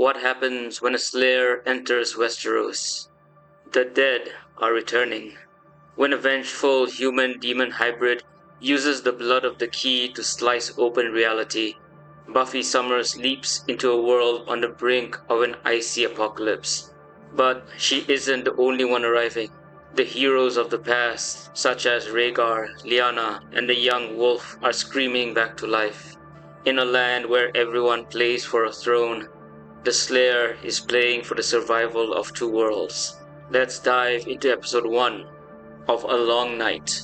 What happens when a Slayer enters Westeros? The dead are returning. When a vengeful human-demon hybrid uses the blood of the key to slice open reality, Buffy Summers leaps into a world on the brink of an icy apocalypse. But she isn't the only one arriving. The heroes of the past, such as Rhaegar, Lyanna, and the young wolf, are screaming back to life. In a land where everyone plays for a throne, the Slayer is playing for the survival of two worlds. Let's dive into episode 1 of A Long Night.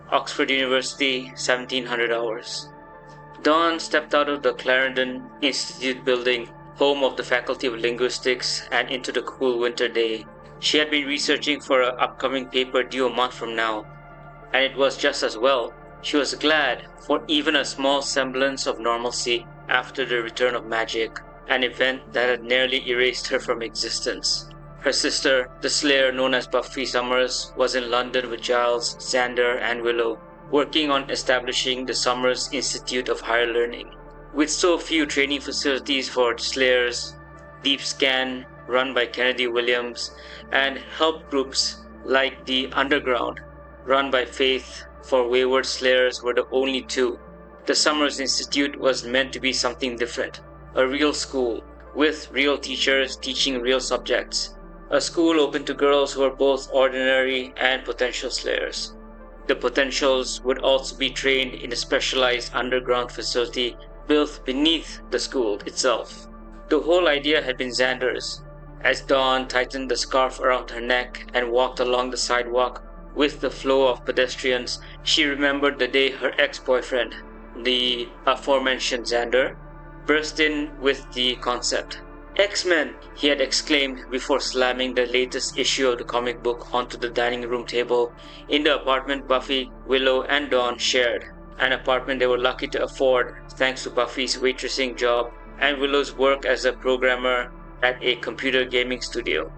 Oxford University, 1700 hours. Dawn stepped out of the Clarendon Institute building, home of the Faculty of Linguistics, and into the cool winter day. She had been researching for an upcoming paper due a month from now, and it was just as well. She was glad for even a small semblance of normalcy after the return of magic, an event that had nearly erased her from existence. Her sister, the Slayer known as Buffy Summers, was in London with Giles, Xander, and Willow, working on establishing the Summers Institute of Higher Learning. With so few training facilities for Slayers, Deep Scan, run by Kennedy Williams, and help groups like the Underground, run by Faith for wayward Slayers, were the only two. The Summers Institute was meant to be something different, a real school, with real teachers teaching real subjects. A school open to girls who are both ordinary and potential Slayers. The potentials would also be trained in a specialized underground facility built beneath the school itself. The whole idea had been Xander's. As Dawn tightened the scarf around her neck and walked along the sidewalk with the flow of pedestrians, she remembered the day her ex-boyfriend, the aforementioned Xander, burst in with the concept. "X-Men!" he had exclaimed before slamming the latest issue of the comic book onto the dining room table in the apartment Buffy, Willow, and Dawn shared, an apartment they were lucky to afford thanks to Buffy's waitressing job and Willow's work as a programmer at a computer gaming studio.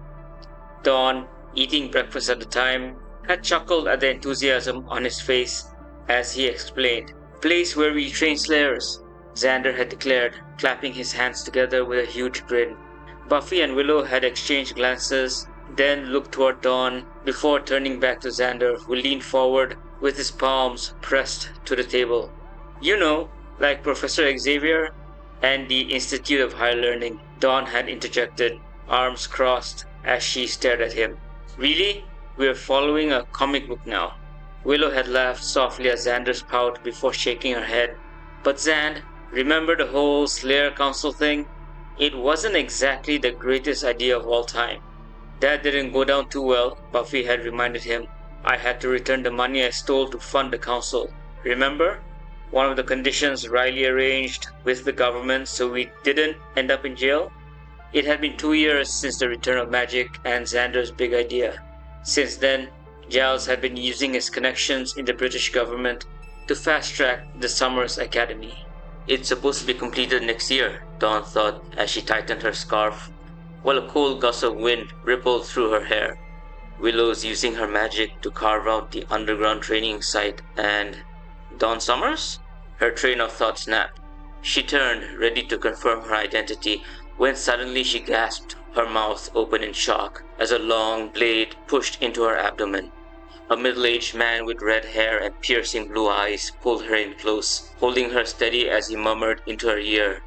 Dawn, eating breakfast at the time, had chuckled at the enthusiasm on his face as he explained, "Place where we train Slayers," Xander had declared, clapping his hands together with a huge grin. Buffy and Willow had exchanged glances, then looked toward Dawn before turning back to Xander, who leaned forward with his palms pressed to the table. "You know, like Professor Xavier and the Institute of Higher Learning," Dawn had interjected, arms crossed as she stared at him. "Really? We're following a comic book now." Willow had laughed softly at Xander's pout before shaking her head. "But Xand, remember the whole Slayer Council thing? It wasn't exactly the greatest idea of all time." "That didn't go down too well," Buffy had reminded him. "I had to return the money I stole to fund the council. Remember? One of the conditions Riley arranged with the government so we didn't end up in jail?" It had been 2 years since the return of magic and Xander's big idea. Since then, Giles had been using his connections in the British government to fast-track the Summers Academy. "It's supposed to be completed next year," Dawn thought as she tightened her scarf, while a cold gust of wind rippled through her hair. Willow's using her magic to carve out the underground training site, and Dawn Summers? Her train of thought snapped. She turned, ready to confirm her identity, when suddenly she gasped, her mouth open in shock, as a long blade pushed into her abdomen. A middle-aged man with red hair and piercing blue eyes pulled her in close, holding her steady as he murmured into her ear,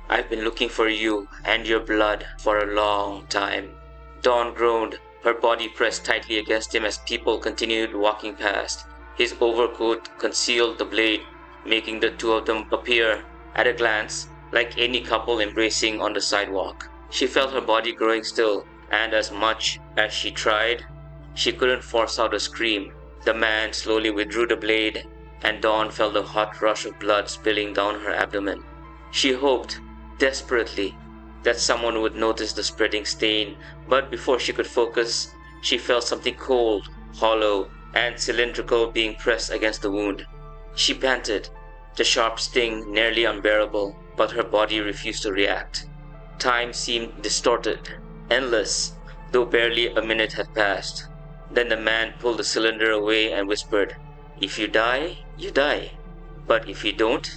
"I've been looking for you and your blood for a long time." Dawn groaned, her body pressed tightly against him as people continued walking past. His overcoat concealed the blade, making the two of them appear, at a glance, like any couple embracing on the sidewalk. She felt her body growing still, and as much as she tried, she couldn't force out a scream. The man slowly withdrew the blade, and Dawn felt a hot rush of blood spilling down her abdomen. She hoped, desperately, that someone would notice the spreading stain, but before she could focus, she felt something cold, hollow, and cylindrical being pressed against the wound. She panted, the sharp sting nearly unbearable, but her body refused to react. Time seemed distorted, endless, though barely a minute had passed. Then the man pulled the cylinder away and whispered, "If you die, you die. But if you don't,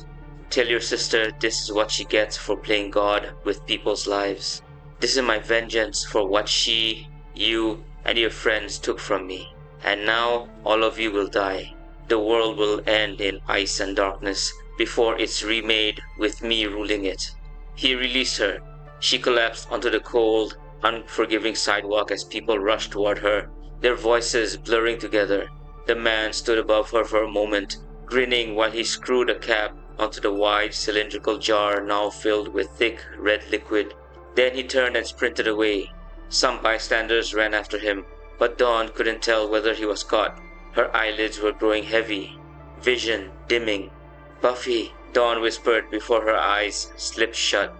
Tell your sister this is what she gets for playing God with people's lives. This is my vengeance for what she, you, and your friends took from me. And now all of you will die. The world will end in ice and darkness before it's remade with me ruling it." He released her. She collapsed onto the cold, unforgiving sidewalk as people rushed toward her, their voices blurring together. The man stood above her for a moment, grinning while he screwed a cap onto the wide cylindrical jar now filled with thick red liquid. Then he turned and sprinted away. Some bystanders ran after him, but Dawn couldn't tell whether he was caught. Her eyelids were growing heavy, vision dimming. "Buffy," Dawn whispered before her eyes slipped shut,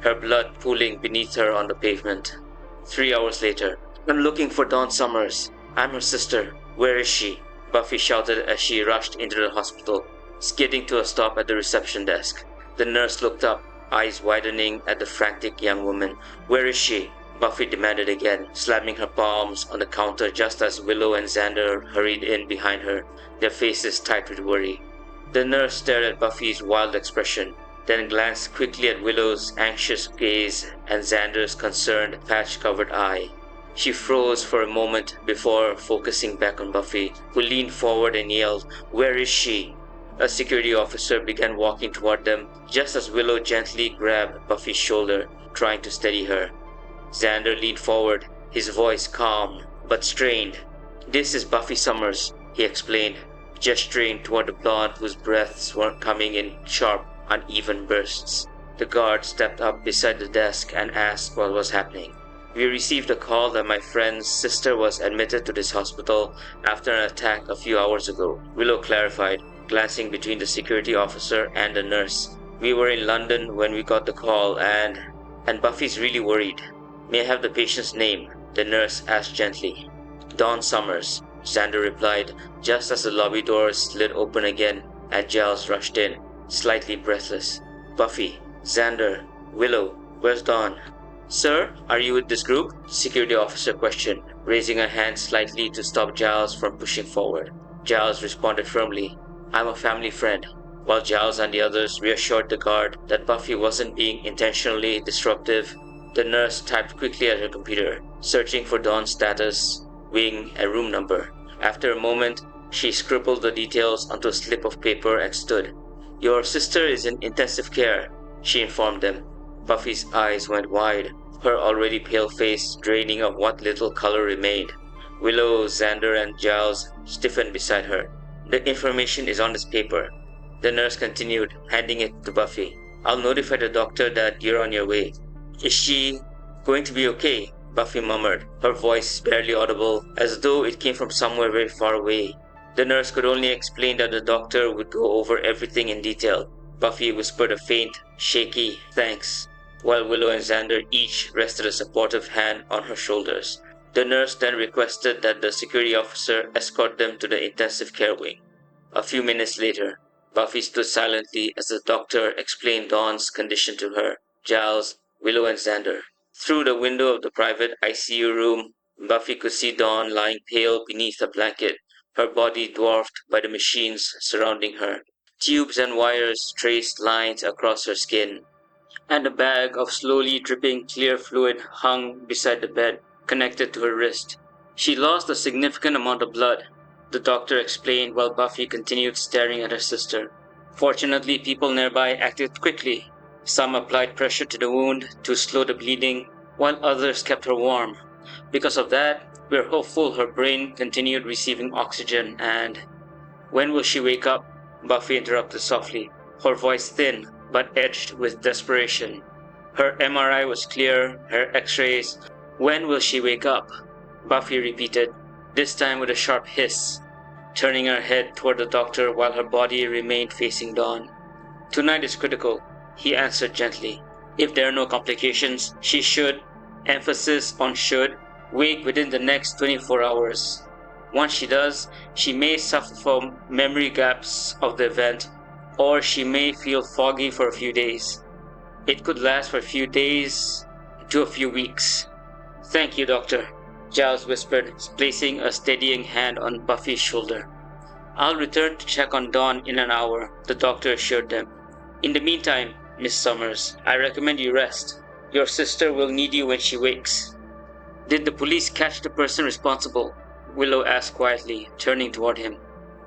her blood pooling beneath her on the pavement. 3 hours later. "I'm looking for Dawn Summers. I'm her sister. Where is she?" Buffy shouted as she rushed into the hospital, skidding to a stop at the reception desk. The nurse looked up, eyes widening at the frantic young woman. "Where is she?" Buffy demanded again, slamming her palms on the counter just as Willow and Xander hurried in behind her, their faces tight with worry. The nurse stared at Buffy's wild expression, then glanced quickly at Willow's anxious gaze and Xander's concerned, patch-covered eye. She froze for a moment before focusing back on Buffy, who leaned forward and yelled, "Where is she?" A security officer began walking toward them, just as Willow gently grabbed Buffy's shoulder, trying to steady her. Xander leaned forward, his voice calm but strained. "This is Buffy Summers," he explained, gesturing toward the blonde whose breaths were coming in sharp, uneven bursts. The guard stepped up beside the desk and asked what was happening. "We received a call that my friend's sister was admitted to this hospital after an attack a few hours ago," Willow clarified, glancing between the security officer and the nurse. "We were in London when we got the call and Buffy's really worried." "May I have the patient's name?" the nurse asked gently. "Dawn Summers," Xander replied, just as the lobby doors slid open again and Giles rushed in, slightly breathless. "Buffy, Xander, Willow, where's Dawn?" "Sir, are you with this group?" the security officer questioned, raising a hand slightly to stop Giles from pushing forward. Giles responded firmly, "I'm a family friend," while Giles and the others reassured the guard that Buffy wasn't being intentionally disruptive. The nurse typed quickly at her computer, searching for Dawn's status, wing, and room number. After a moment, she scribbled the details onto a slip of paper and stood. "Your sister is in intensive care," she informed them. Buffy's eyes went wide, her already pale face draining of what little color remained. Willow, Xander, and Giles stiffened beside her. "The information is on this paper," the nurse continued, handing it to Buffy. "I'll notify the doctor that you're on your way." "Is she going to be okay?" Buffy murmured, her voice barely audible, as though it came from somewhere very far away. The nurse could only explain that the doctor would go over everything in detail. Buffy whispered a faint, shaky thanks, while Willow and Xander each rested a supportive hand on her shoulders. The nurse then requested that the security officer escort them to the intensive care wing. A few minutes later, Buffy stood silently as the doctor explained Dawn's condition to her, Giles, Willow, and Xander. Through the window of the private ICU room, Buffy could see Dawn lying pale beneath a blanket, her body dwarfed by the machines surrounding her. Tubes and wires traced lines across her skin, and a bag of slowly dripping clear fluid hung beside the bed, connected to her wrist. "She lost a significant amount of blood," the doctor explained while Buffy continued staring at her sister. "Fortunately, people nearby acted quickly. Some applied pressure to the wound to slow the bleeding, while others kept her warm. Because of that, we're hopeful her brain continued receiving oxygen and—" "When will she wake up?" Buffy interrupted softly, her voice thin but edged with desperation. Her MRI was clear, her x-rays. "When will she wake up?" Buffy repeated, this time with a sharp hiss, turning her head toward the doctor while her body remained facing Dawn. "Tonight is critical," he answered gently. "If there are no complications, she should, emphasis on should, wake within the next 24 hours. Once she does, she may suffer from memory gaps of the event, or she may feel foggy for a few days. It could last for a few days to a few weeks." "Thank you, Doctor," Giles whispered, placing a steadying hand on Buffy's shoulder. "I'll return to check on Dawn in an hour," the doctor assured them. In the meantime, Miss Summers, I recommend you rest. Your sister will need you when she wakes." "Did the police catch the person responsible?" Willow asked quietly, turning toward him.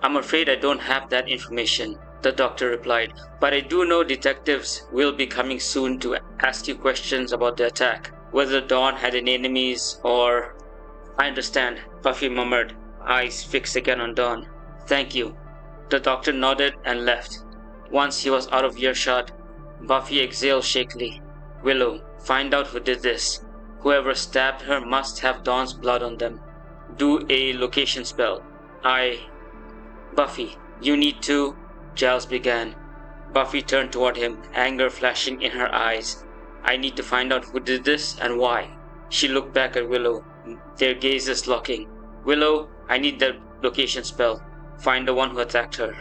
"I'm afraid I don't have that information," the doctor replied, "but I do know detectives will be coming soon to ask you questions about the attack, whether Dawn had any enemies or—" "I understand," Buffy murmured, eyes fixed again on Dawn. "Thank you." The doctor nodded and left. Once he was out of earshot, Buffy exhaled shakily. "Willow, find out who did this. Whoever stabbed her must have Dawn's blood on them. Do a location spell. Buffy, you need to—" Giles began. Buffy turned toward him, anger flashing in her eyes. "I need to find out who did this and why." She looked back at Willow, their gazes locking. "Willow, I need that location spell. Find the one who attacked her."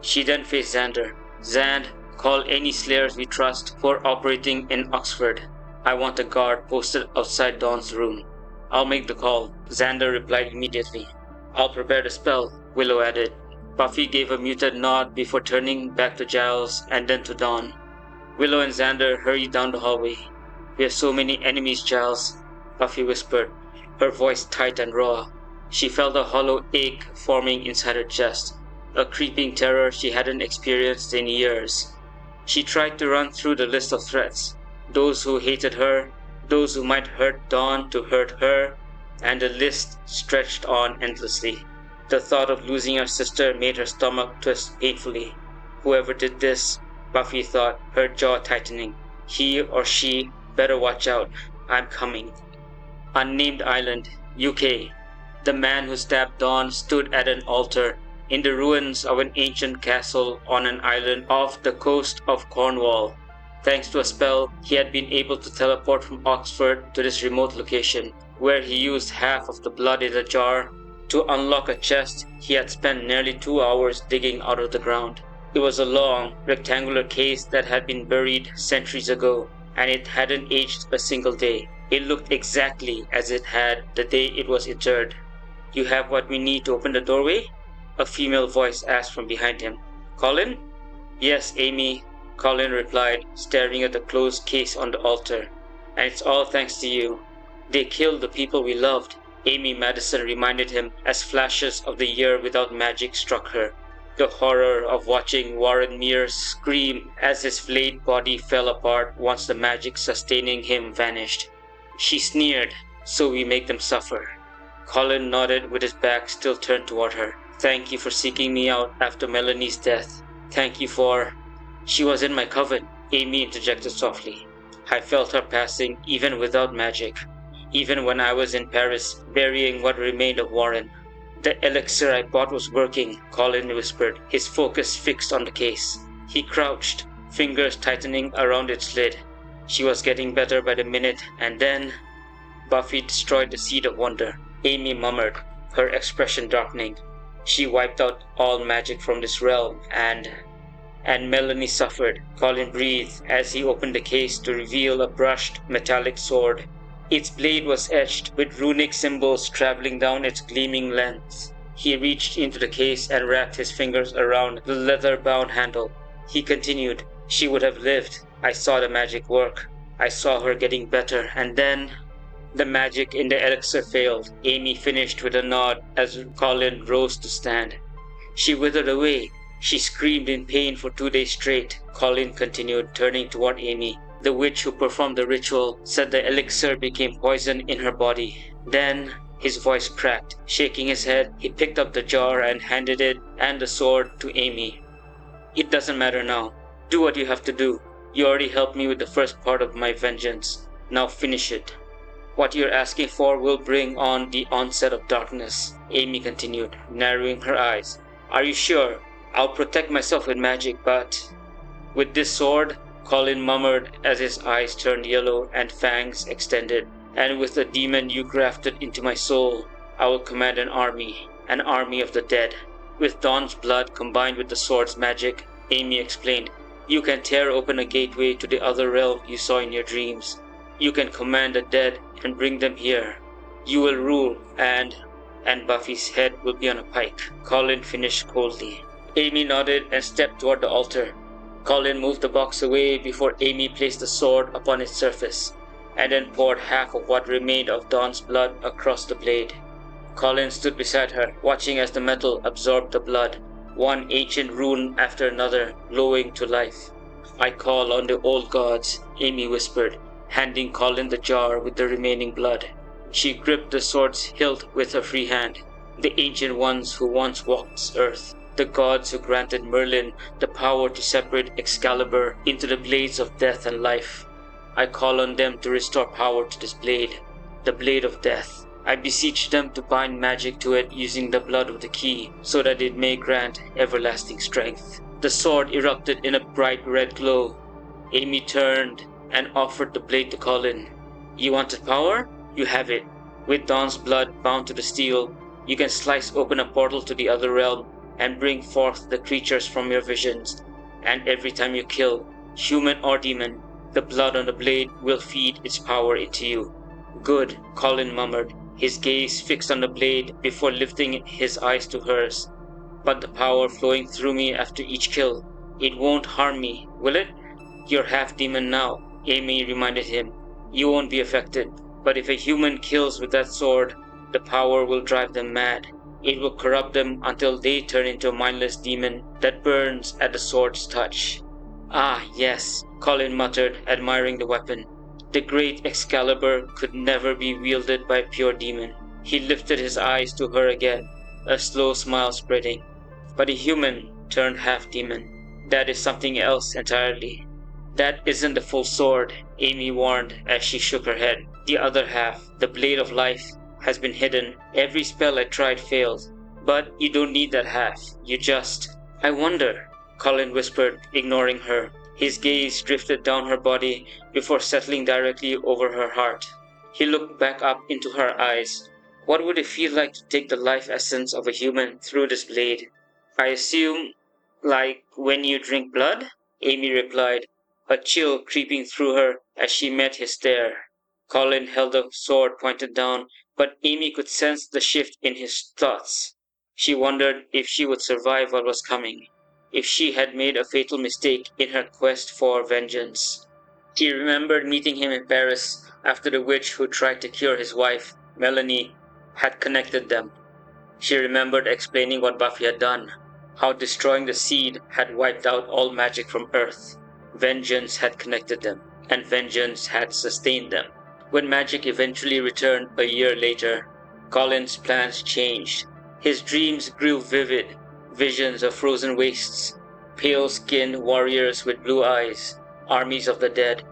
She then faced Xander. "Xand, call any slayers we trust who are operating in Oxford. I want a guard posted outside Dawn's room." "I'll make the call," Xander replied immediately. "I'll prepare the spell," Willow added. Buffy gave a muted nod before turning back to Giles and then to Dawn. Willow and Xander hurried down the hallway. "We have so many enemies, Giles," Buffy whispered, her voice tight and raw. She felt a hollow ache forming inside her chest, a creeping terror she hadn't experienced in years. She tried to run through the list of threats, those who hated her, those who might hurt Dawn to hurt her, and the list stretched on endlessly. The thought of losing her sister made her stomach twist painfully. Whoever did this, Buffy thought, her jaw tightening. He or she better watch out. I'm coming. Unnamed Island, UK. The man who stabbed Dawn stood at an altar in the ruins of an ancient castle on an island off the coast of Cornwall. Thanks to a spell, he had been able to teleport from Oxford to this remote location, where he used half of the blood in the jar to unlock a chest he had spent nearly 2 hours digging out of the ground. It was a long, rectangular case that had been buried centuries ago, and it hadn't aged a single day. It looked exactly as it had the day it was interred. "You have what we need to open the doorway?" a female voice asked from behind him. "Colin?" "Yes, Amy," Colin replied, staring at the closed case on the altar. "And it's all thanks to you. They killed the people we loved," Amy Madison reminded him as flashes of the year without magic struck her. The horror of watching Warren Mears scream as his flayed body fell apart once the magic sustaining him vanished. She sneered, "So we make them suffer." Colin nodded with his back still turned toward her. "Thank you for seeking me out after Melanie's death. Thank you for—" "She was in my coven," Amy interjected softly. "I felt her passing even without magic. Even when I was in Paris, burying what remained of Warren." "The elixir I bought was working," Colin whispered, his focus fixed on the case. He crouched, fingers tightening around its lid. She was getting better by the minute, and then— Buffy destroyed the seed of wonder, Amy murmured, her expression darkening. "She wiped out all magic from this realm, and Melanie suffered," Colin breathed as he opened the case to reveal a brushed metallic sword. Its blade was etched with runic symbols traveling down its gleaming length. He reached into the case and wrapped his fingers around the leather-bound handle. He continued, "She would have lived. I saw the magic work. I saw her getting better, and then—" "The magic in the elixir failed," Amy finished with a nod as Colin rose to stand. "She withered away. She screamed in pain for 2 days straight," Colin continued, turning toward Amy. "The witch who performed the ritual said the elixir became poison in her body. Then—" His voice cracked. Shaking his head, he picked up the jar and handed it and the sword to Amy. "It doesn't matter now. Do what you have to do. You already helped me with the first part of my vengeance. Now finish it." "What you're asking for will bring on the onset of darkness," Amy continued, narrowing her eyes. "Are you sure? I'll protect myself with magic, but—" "With this sword," Colin murmured as his eyes turned yellow and fangs extended, "and with the demon you grafted into my soul, I will command an army of the dead." "With Dawn's blood combined with the sword's magic," Amy explained, "you can tear open a gateway to the other realm you saw in your dreams. You can command the dead and bring them here. You will rule, and Buffy's head will be on a pike," Colin finished coldly. Amy nodded and stepped toward the altar. Colin moved the box away before Amy placed the sword upon its surface, and then poured half of what remained of Dawn's blood across the blade. Colin stood beside her, watching as the metal absorbed the blood, one ancient rune after another glowing to life. "I call on the old gods," Amy whispered, handing Colin the jar with the remaining blood. She gripped the sword's hilt with her free hand. "The ancient ones who once walked this earth, the gods who granted Merlin the power to separate Excalibur into the blades of death and life. I call on them to restore power to this blade, the blade of death. I beseech them to bind magic to it using the blood of the key, so that it may grant everlasting strength." The sword erupted in a bright red glow. Amy turned and offered the blade to Colin. "You wanted power? You have it. With Dawn's blood bound to the steel, you can slice open a portal to the other realm and bring forth the creatures from your visions. And every time you kill, human or demon, the blood on the blade will feed its power into you." "Good," Colin murmured, his gaze fixed on the blade before lifting his eyes to hers. "But the power flowing through me after each kill, it won't harm me, will it?" "You're half demon now," Amy reminded him. "You won't be affected. But if a human kills with that sword, the power will drive them mad. It will corrupt them until they turn into a mindless demon that burns at the sword's touch." "Ah, yes," Colin muttered, admiring the weapon. "The great Excalibur could never be wielded by a pure demon." He lifted his eyes to her again, a slow smile spreading. "But a human turned half-demon. That is something else entirely." "That isn't the full sword," Amy warned as she shook her head. "The other half, the blade of life, has been hidden. Every spell I tried failed. But you don't need that half. You just..." "I wonder," Colin whispered, ignoring her. His gaze drifted down her body before settling directly over her heart. He looked back up into her eyes. "What would it feel like to take the life essence of a human through this blade?" "I assume, like when you drink blood?" Amy replied, a chill creeping through her as she met his stare. Colin held the sword pointed down, but Amy could sense the shift in his thoughts. She wondered if she would survive what was coming, if she had made a fatal mistake in her quest for vengeance. She remembered meeting him in Paris after the witch who tried to cure his wife, Melanie, had connected them. She remembered explaining what Buffy had done, how destroying the seed had wiped out all magic from Earth. Vengeance had connected them, and vengeance had sustained them. When magic eventually returned a year later, Colin's plans changed. His dreams grew vivid, visions of frozen wastes, pale-skinned warriors with blue eyes, armies of the dead,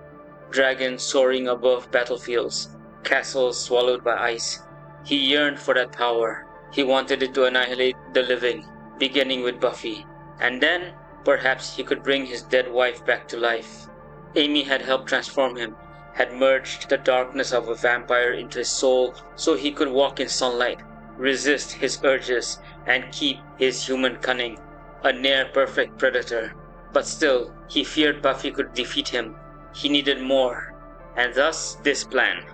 dragons soaring above battlefields, castles swallowed by ice. He yearned for that power. He wanted it to annihilate the living, beginning with Buffy. And then, perhaps he could bring his dead wife back to life. Amy had helped transform him, had merged the darkness of a vampire into his soul so he could walk in sunlight, resist his urges, and keep his human cunning, a near-perfect predator. But still, he feared Buffy could defeat him. He needed more, and thus this plan.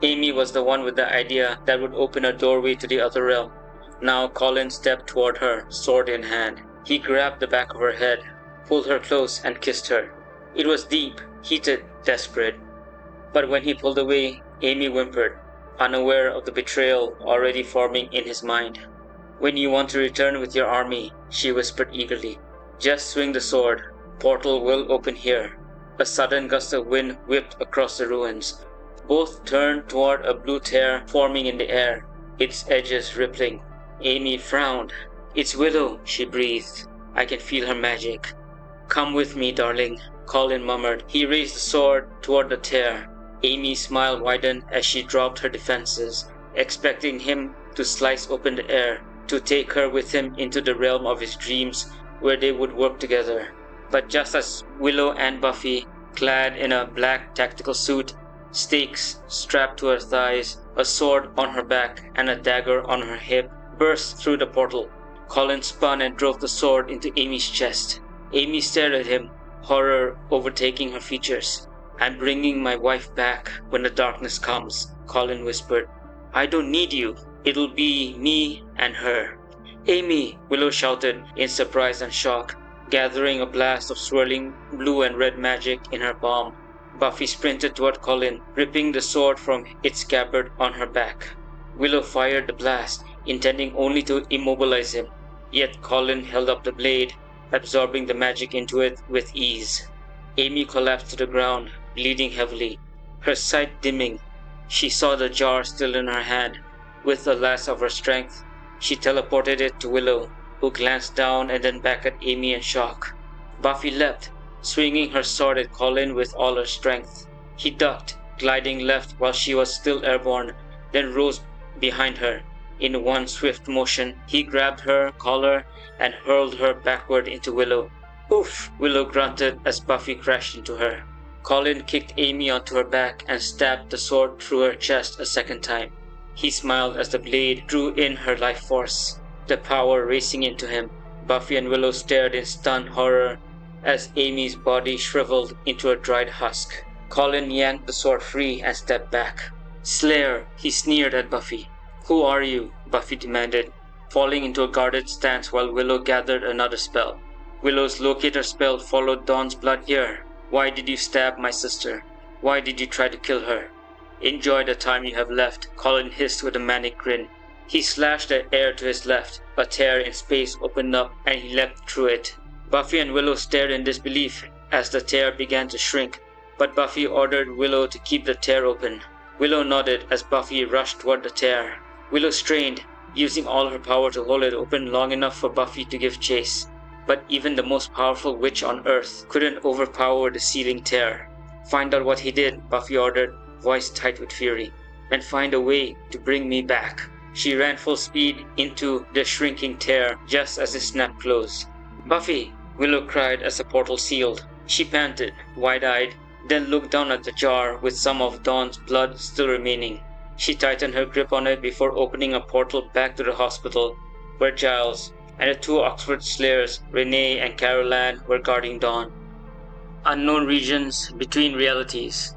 Amy was the one with the idea that would open a doorway to the other realm. Now Colin stepped toward her, sword in hand. He grabbed the back of her head, pulled her close, and kissed her. It was deep, heated, desperate. But when he pulled away, Amy whimpered, unaware of the betrayal already forming in his mind. "When you want to return with your army," she whispered eagerly, "just swing the sword. Portal will open here." A sudden gust of wind whipped across the ruins. Both turned toward a blue tear forming in the air, its edges rippling. Amy frowned. "It's Willow," she breathed. "I can feel her magic." "Come with me, darling," Colin murmured. He raised the sword toward the tear. Amy's smile widened as she dropped her defenses, expecting him to slice open the air, to take her with him into the realm of his dreams where they would work together. But just as Willow and Buffy, clad in a black tactical suit, stakes strapped to her thighs, a sword on her back, and a dagger on her hip, burst through the portal, Colin spun and drove the sword into Amy's chest. Amy stared at him, horror overtaking her features. "I'm bringing my wife back when the darkness comes," Colin whispered. "I don't need you. It'll be me and her." "Amy!" Willow shouted in surprise and shock. gathering a blast of swirling blue and red magic in her palm. Buffy sprinted toward Colin, ripping the sword from its scabbard on her back. Willow fired the blast, intending only to immobilize him, yet Colin held up the blade, absorbing the magic into it with ease. Amy collapsed to the ground, bleeding heavily, her sight dimming. She saw the jar still in her hand. With the last of her strength, she teleported it to Willow, who glanced down and then back at Amy in shock. Buffy leapt, swinging her sword at Colin with all her strength. He ducked, gliding left while she was still airborne, then rose behind her. In one swift motion, he grabbed her collar and hurled her backward into Willow. Oof! Willow grunted as Buffy crashed into her. Colin kicked Amy onto her back and stabbed the sword through her chest a second time. He smiled as the blade drew in her life force, the power racing into him. Buffy and Willow stared in stunned horror as Amy's body shriveled into a dried husk. Colin yanked the sword free and stepped back. Slayer, he sneered at Buffy. Who are you? Buffy demanded, falling into a guarded stance while Willow gathered another spell. Willow's locator spell followed Dawn's blood here. Why did you stab my sister? Why did you try to kill her? Enjoy the time you have left, Colin hissed with a manic grin. He slashed at air to his left. A tear in space opened up and he leapt through it. Buffy and Willow stared in disbelief as the tear began to shrink, but Buffy ordered Willow to keep the tear open. Willow nodded as Buffy rushed toward the tear. Willow strained, using all her power to hold it open long enough for Buffy to give chase. But even the most powerful witch on Earth couldn't overpower the sealing tear. Find out what he did, Buffy ordered, voice tight with fury, and find a way to bring me back. She ran full speed into the shrinking tear just as it snapped closed. Buffy! Willow cried as the portal sealed. She panted, wide-eyed, then looked down at the jar with some of Dawn's blood still remaining. She tightened her grip on it before opening a portal back to the hospital, where Giles and the two Oxford Slayers, Renee and Carol Ann, were guarding Dawn. Unknown regions between realities.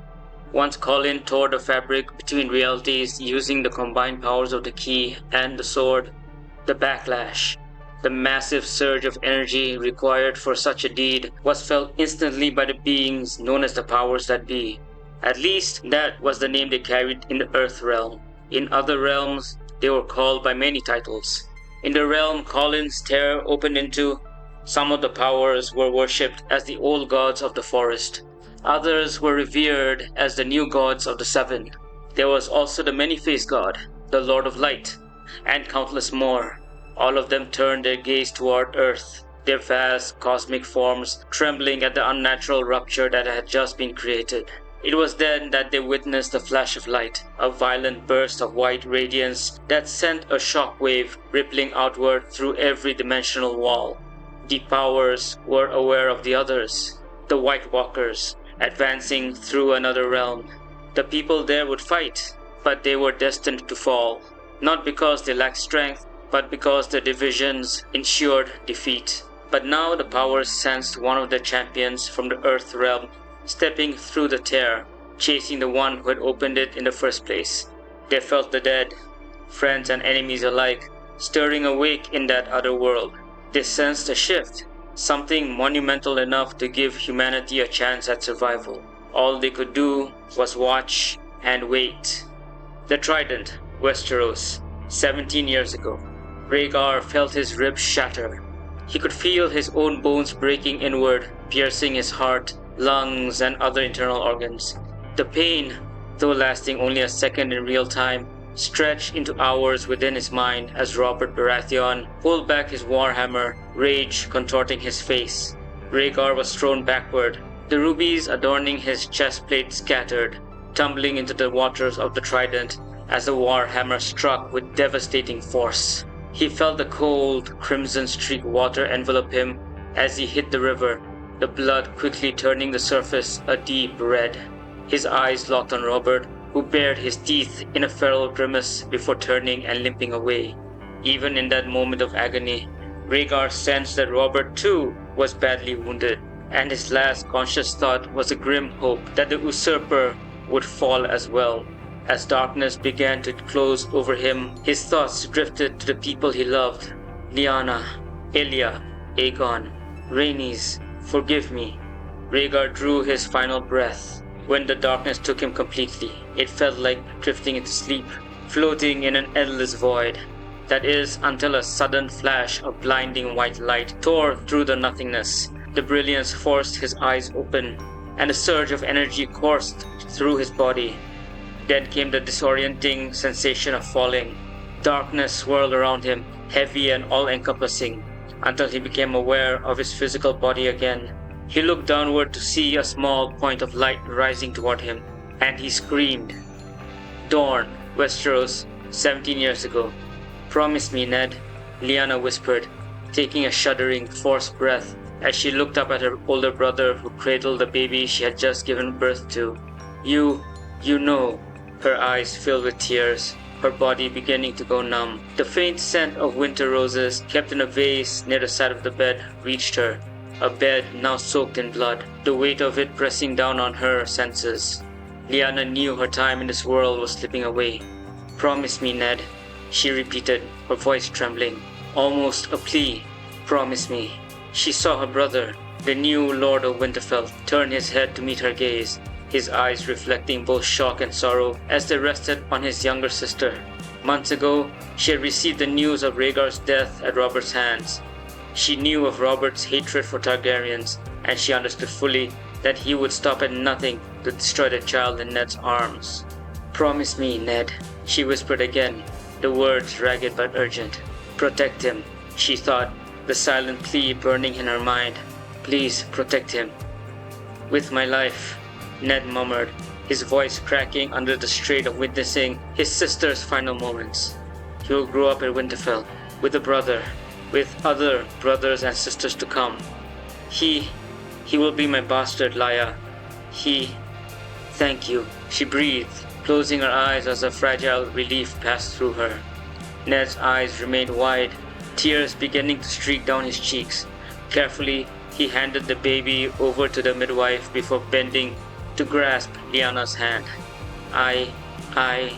Once Colin tore the fabric between realities using the combined powers of the key and the sword, the backlash, the massive surge of energy required for such a deed, was felt instantly by the beings known as the powers that be. At least, that was the name they carried in the Earth realm. In other realms, they were called by many titles. In the realm Colin's tear opened into, some of the powers were worshipped as the old gods of the forest. Others were revered as the new gods of the Seven. There was also the many-faced god, the Lord of Light, and countless more. All of them turned their gaze toward Earth, their vast cosmic forms trembling at the unnatural rupture that had just been created. It was then that they witnessed a flash of light, a violent burst of white radiance that sent a shockwave rippling outward through every dimensional wall. The powers were aware of the others, the White Walkers, advancing through another realm. The people there would fight, but they were destined to fall, not because they lacked strength, but because their divisions ensured defeat. But now the powers sensed one of their champions from the Earth realm stepping through the tear, chasing the one who had opened it in the first place. They felt the dead, friends and enemies alike, stirring awake in that other world. They sensed a shift, something monumental enough to give humanity a chance at survival. All they could do was watch and wait. The Trident, Westeros, 17 years ago. Rhaegar felt his ribs shatter. He could feel his own bones breaking inward, piercing his heart, lungs, and other internal organs. The pain, though lasting only a second in real time, stretched into hours within his mind as Robert Baratheon pulled back his warhammer, rage contorting his face. Rhaegar was thrown backward, the rubies adorning his chestplate scattered, tumbling into the waters of the Trident as the warhammer struck with devastating force. He felt the cold, crimson-streaked water envelop him as he hit the river, the blood quickly turning the surface a deep red. His eyes locked on Robert, who bared his teeth in a feral grimace before turning and limping away. Even in that moment of agony, Rhaegar sensed that Robert too was badly wounded, and his last conscious thought was a grim hope that the usurper would fall as well. As darkness began to close over him, his thoughts drifted to the people he loved: Lyanna, Ilya, Aegon, Rhaenys, forgive me. Rhaegar drew his final breath. When the darkness took him completely, it felt like drifting into sleep, floating in an endless void. That is, until a sudden flash of blinding white light tore through the nothingness. The brilliance forced his eyes open, and a surge of energy coursed through his body. Then came the disorienting sensation of falling. Darkness swirled around him, heavy and all-encompassing, until he became aware of his physical body again. He looked downward to see a small point of light rising toward him, and he screamed. Dawn, Westeros, 17 years ago. Promise me, Ned, Lyanna whispered, taking a shuddering, forced breath as she looked up at her older brother who cradled the baby she had just given birth to. You know. Her eyes filled with tears, her body beginning to go numb. The faint scent of winter roses kept in a vase near the side of the bed reached her, a bed now soaked in blood, the weight of it pressing down on her senses. Lyanna knew her time in this world was slipping away. Promise me, Ned, she repeated, her voice trembling, almost a plea. Promise me. She saw her brother, the new Lord of Winterfell, turn his head to meet her gaze, his eyes reflecting both shock and sorrow as they rested on his younger sister. Months ago, she had received the news of Rhaegar's death at Robert's hands. She knew of Robert's hatred for Targaryens, and she understood fully that he would stop at nothing to destroy the child in Ned's arms. Promise me, Ned, she whispered again, the words ragged but urgent. Protect him, she thought, the silent plea burning in her mind. Please protect him. With my life, Ned murmured, his voice cracking under the strain of witnessing his sister's final moments. He will grow up at Winterfell, with a brother, with other brothers and sisters to come. He will be my bastard, Lya. Thank you, she breathed, closing her eyes as a fragile relief passed through her. Ned's eyes remained wide, tears beginning to streak down his cheeks. Carefully, he handed the baby over to the midwife before bending to grasp Lyanna's hand. I,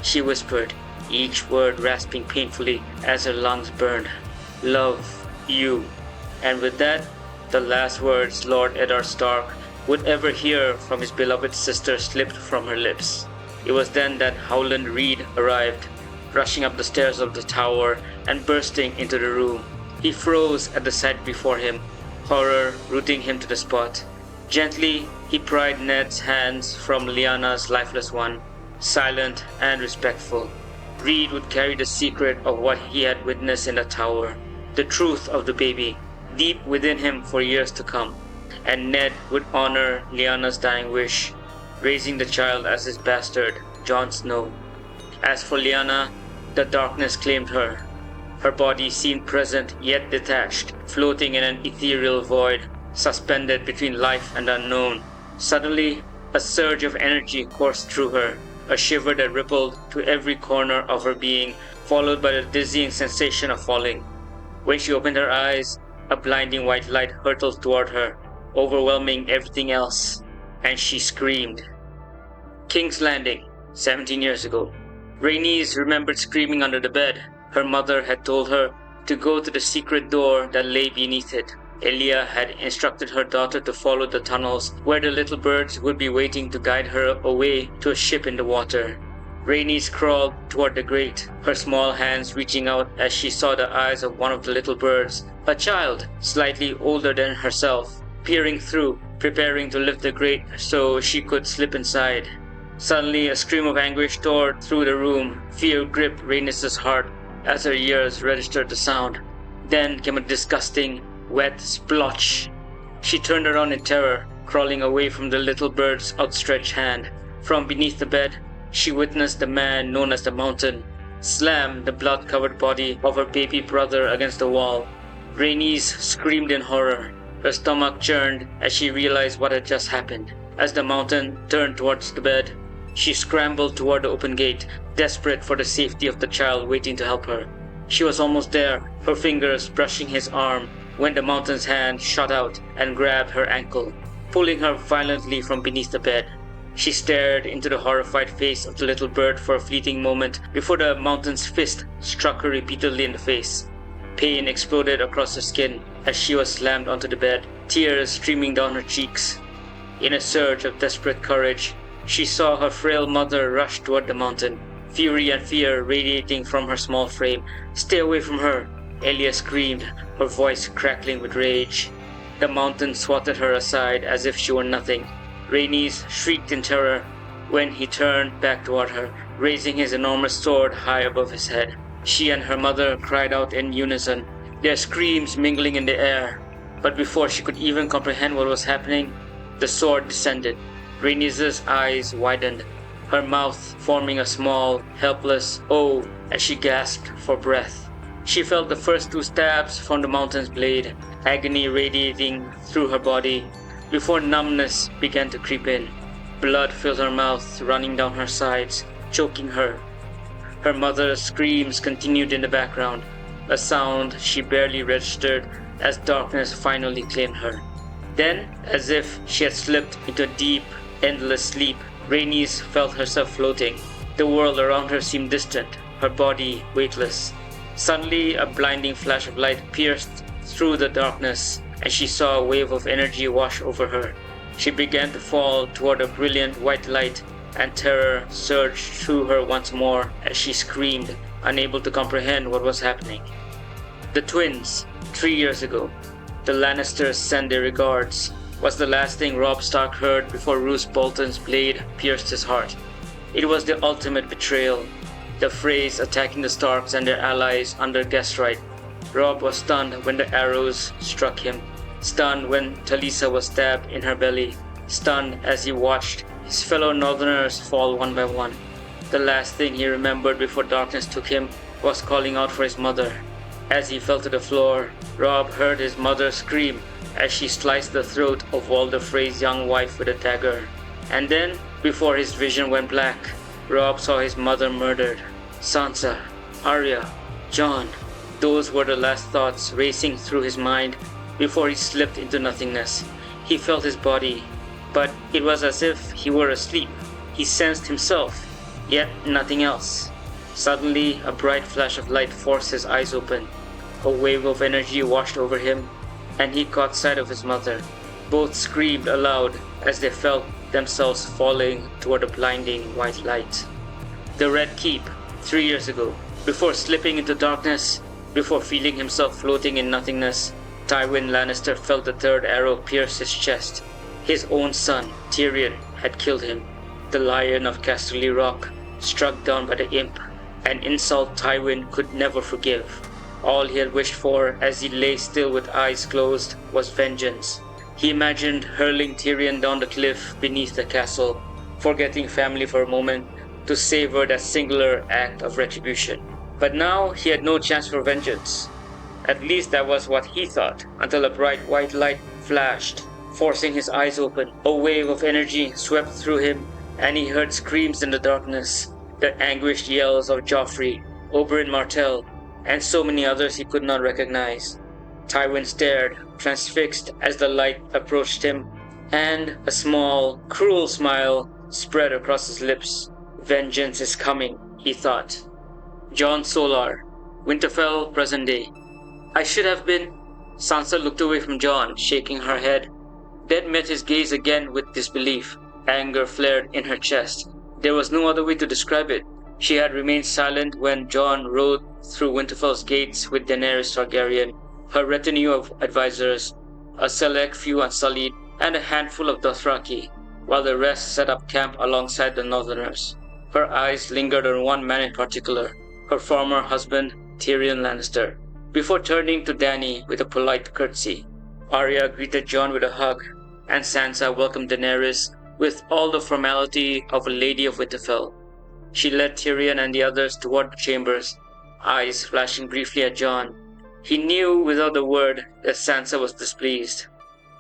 she whispered, each word rasping painfully as her lungs burned. Love you. And with that, the last words Lord Eddard Stark would ever hear from his beloved sister slipped from her lips. It was then that Howland Reed arrived, rushing up the stairs of the tower and bursting into the room. He froze at the sight before him, horror rooting him to the spot. Gently, he pried Ned's hands from Lyanna's lifeless one, silent and respectful. Reed would carry the secret of what he had witnessed in the tower, the truth of the baby, deep within him for years to come. And Ned would honor Lyanna's dying wish, raising the child as his bastard, Jon Snow. As for Lyanna, the darkness claimed her. Her body seemed present yet detached, floating in an ethereal void, suspended between life and unknown. Suddenly, a surge of energy coursed through her, a shiver that rippled to every corner of her being, followed by the dizzying sensation of falling. When she opened her eyes, a blinding white light hurtled toward her, overwhelming everything else, and she screamed. King's Landing, 17 years ago. Rhaenys remembered screaming under the bed. Her mother had told her to go to the secret door that lay beneath it. Elia had instructed her daughter to follow the tunnels where the little birds would be waiting to guide her away to a ship in the water. Rhaenys crawled toward the grate, her small hands reaching out as she saw the eyes of one of the little birds, a child slightly older than herself, peering through, preparing to lift the grate so she could slip inside. Suddenly, a scream of anguish tore through the room. Fear gripped Rhaenys' heart as her ears registered the sound. Then came a disgusting, wet splotch. She turned around in terror, crawling away from the little bird's outstretched hand. From beneath the bed, she witnessed the man known as the Mountain slam the blood-covered body of her baby brother against the wall. Rhaenys screamed in horror. Her stomach churned as she realized what had just happened. As the Mountain turned towards the bed, she scrambled toward the open gate, desperate for the safety of the child waiting to help her. She was almost there, her fingers brushing his arm, when the Mountain's hand shot out and grabbed her ankle, pulling her violently from beneath the bed. She stared into the horrified face of the little bird for a fleeting moment before the Mountain's fist struck her repeatedly in the face. Pain exploded across her skin as she was slammed onto the bed, tears streaming down her cheeks. In a surge of desperate courage, she saw her frail mother rush toward the mountain, fury and fear radiating from her small frame. "Stay away from her!" Elia screamed, her voice crackling with rage. The mountain swatted her aside as if she were nothing. Rhaenys shrieked in terror when he turned back toward her, raising his enormous sword high above his head. She and her mother cried out in unison, their screams mingling in the air. But before she could even comprehend what was happening, the sword descended. Rhaenys' eyes widened, her mouth forming a small, helpless O as she gasped for breath. She felt the first 2 stabs from the mountain's blade, agony radiating through her body, before numbness began to creep in. Blood filled her mouth, running down her sides, choking her. Her mother's screams continued in the background, a sound she barely registered as darkness finally claimed her. Then, as if she had slipped into a deep, endless sleep, Rhaenys felt herself floating. The world around her seemed distant, her body weightless. Suddenly, a blinding flash of light pierced through the darkness, and she saw a wave of energy wash over her. She began to fall toward a brilliant white light, and terror surged through her once more as she screamed, unable to comprehend what was happening. The twins, 3 years ago. The Lannisters send their regards, was the last thing Robb Stark heard before Roose Bolton's blade pierced his heart. It was the ultimate betrayal, the Freys attacking the Starks and their allies under Guestright. Robb was stunned when the arrows struck him, stunned when Talisa was stabbed in her belly, stunned as he watched his fellow Northerners fall one by one. The last thing he remembered before darkness took him was calling out for his mother. As he fell to the floor, Robb heard his mother scream as she sliced the throat of Walder Frey's young wife with a dagger. And then, before his vision went black, Robb saw his mother murdered. Sansa, Arya, Jon. Those were the last thoughts racing through his mind before he slipped into nothingness. He felt his body, but it was as if he were asleep. He sensed himself, yet nothing else. Suddenly, a bright flash of light forced his eyes open. A wave of energy washed over him, and he caught sight of his mother. Both screamed aloud as they felt themselves falling toward a blinding white light. The Red Keep, 3 years ago. Before slipping into darkness, before feeling himself floating in nothingness, Tywin Lannister felt the 3rd arrow pierce his chest. His own son, Tyrion, had killed him. The Lion of Casterly Rock, struck down by the imp, an insult Tywin could never forgive. All he had wished for as he lay still with eyes closed was vengeance. He imagined hurling Tyrion down the cliff beneath the castle, forgetting family for a moment to savor that singular act of retribution. But now he had no chance for vengeance. At least that was what he thought, until a bright white light flashed, forcing his eyes open. A wave of energy swept through him, and he heard screams in the darkness, the anguished yells of Joffrey, Oberyn Martell, and so many others he could not recognize. Tywin stared, transfixed as the light approached him, and a small, cruel smile spread across his lips. Vengeance is coming, he thought. Jon Solar, Winterfell, present day. I should have been... Sansa looked away from Jon, shaking her head, then met his gaze again with disbelief. Anger flared in her chest. There was no other way to describe it. She had remained silent when Jon rode through Winterfell's gates with Daenerys Targaryen, her retinue of advisors, a select few unsullied, and a handful of Dothraki, while the rest set up camp alongside the Northerners. Her eyes lingered on one man in particular, her former husband, Tyrion Lannister, before turning to Dany with a polite curtsy. Arya greeted Jon with a hug, and Sansa welcomed Daenerys with all the formality of a lady of Winterfell. She led Tyrion and the others toward the chambers, eyes flashing briefly at Jon. He knew without a word that Sansa was displeased.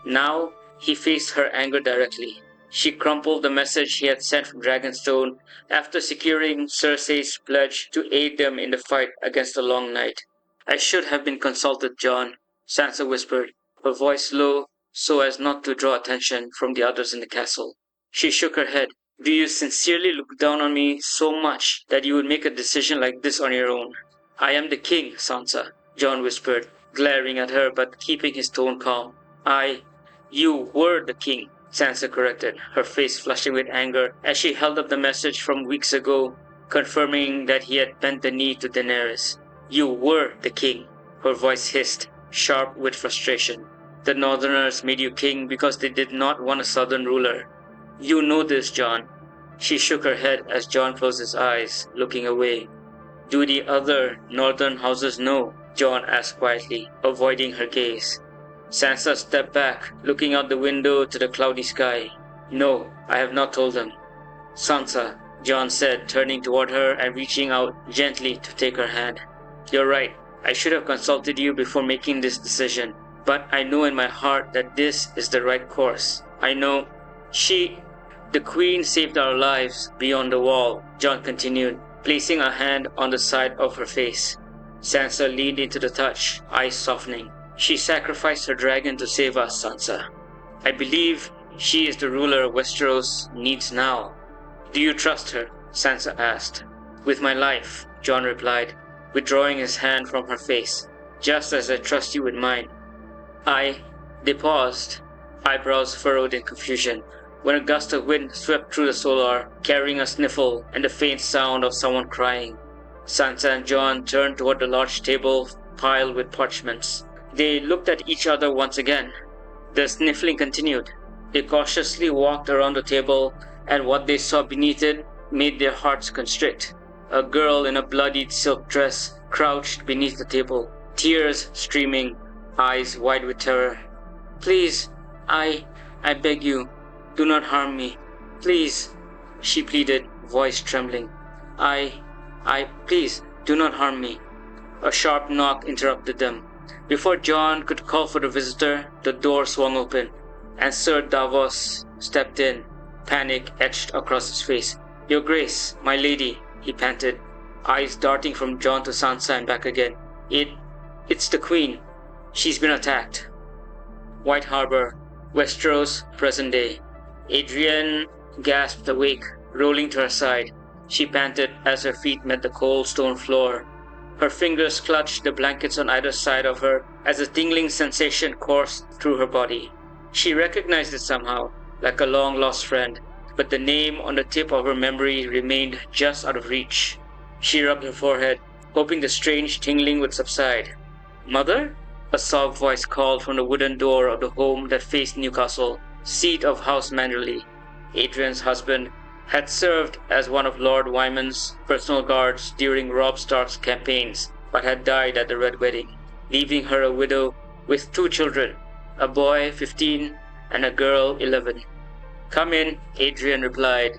Now, he faced her anger directly. She crumpled the message he had sent from Dragonstone after securing Cersei's pledge to aid them in the fight against the Long Night. I should have been consulted, Jon, Sansa whispered, her voice low so as not to draw attention from the others in the castle. She shook her head. Do you sincerely look down on me so much that you would make a decision like this on your own? I am the king, Sansa. John whispered, glaring at her but keeping his tone calm. You were the king, Sansa corrected, her face flushing with anger as she held up the message from weeks ago, confirming that he had bent the knee to Daenerys. You were the king, her voice hissed, sharp with frustration. The Northerners made you king because they did not want a Southern ruler. You know this, John. She shook her head as John closed his eyes, looking away. Do the other Northern houses know? John asked quietly, avoiding her gaze. Sansa stepped back, looking out the window to the cloudy sky. No, I have not told them. Sansa, John said, turning toward her and reaching out gently to take her hand. You're right. I should have consulted you before making this decision. But I know in my heart that this is the right course. I know the Queen saved our lives beyond the wall, John continued, placing a hand on the side of her face. Sansa leaned into the touch, eyes softening. She sacrificed her dragon to save us, Sansa. I believe she is the ruler Westeros needs now. Do you trust her? Sansa asked. With my life, John replied, withdrawing his hand from her face, just as I trust you with mine. They paused, eyebrows furrowed in confusion, when a gust of wind swept through the solar, carrying a sniffle and the faint sound of someone crying. Sansa and John turned toward the large table piled with parchments. They looked at each other once again. The sniffling continued. They cautiously walked around the table, and what they saw beneath it made their hearts constrict. A girl in a bloodied silk dress crouched beneath the table, tears streaming, eyes wide with terror. Please, I beg you, do not harm me. Please, she pleaded, voice trembling. Please, do not harm me. A sharp knock interrupted them. Before John could call for the visitor, the door swung open, and Sir Davos stepped in, panic etched across his face. Your Grace, my lady, he panted, eyes darting from John to Sansa and back again. It's the Queen. She's been attacked. White Harbor, Westeros, present day. Adrienne gasped awake, rolling to her side. She panted as her feet met the cold stone floor. Her fingers clutched the blankets on either side of her as a tingling sensation coursed through her body. She recognized it somehow, like a long-lost friend, but the name on the tip of her memory remained just out of reach. She rubbed her forehead, hoping the strange tingling would subside. Mother? A soft voice called from the wooden door of the home that faced Newcastle, seat of House Manderley. Adrian's husband had served as one of Lord Wyman's personal guards during Robb Stark's campaigns, but had died at the Red Wedding, leaving her a widow with 2 children, a boy 15 and a girl 11. Come in, Adrian replied,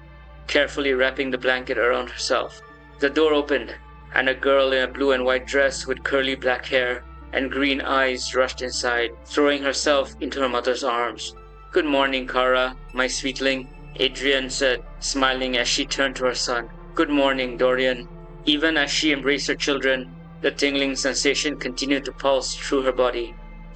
carefully wrapping the blanket around herself. The door opened, and a girl in a blue and white dress with curly black hair and green eyes rushed inside, throwing herself into her mother's arms. Good morning, Cara, my sweetling, Adrian said, smiling as she turned to her son. Good morning, Dorian. Even as she embraced her children, the tingling sensation continued to pulse through her body.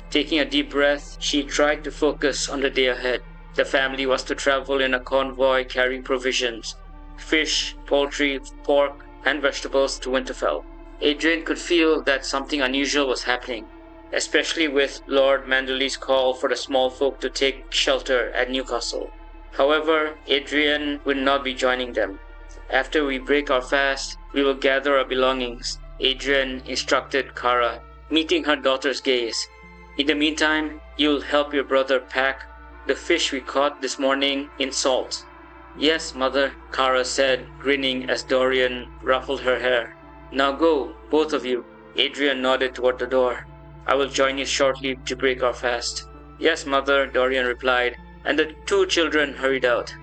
Taking a deep breath, she tried to focus on the day ahead. The family was to travel in a convoy carrying provisions, fish, poultry, pork, and vegetables to Winterfell. Adrian could feel that something unusual was happening, especially with Lord Manderley's call for the small folk to take shelter at Newcastle. However, Adrian would not be joining them. After we break our fast, we will gather our belongings, Adrian instructed Cara, meeting her daughter's gaze. In the meantime, you'll help your brother pack the fish we caught this morning in salt. Yes, Mother, Cara said, grinning as Dorian ruffled her hair. Now go, both of you. Adrian nodded toward the door. I will join you shortly to break our fast. Yes, Mother, Dorian replied, and the 2 children hurried out.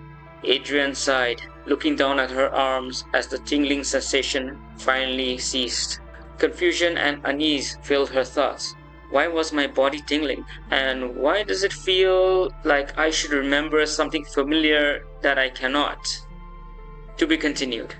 Adrian sighed, looking down at her arms as the tingling sensation finally ceased. Confusion and unease filled her thoughts. Why was my body tingling? And why does it feel like I should remember something familiar that I cannot? To be continued.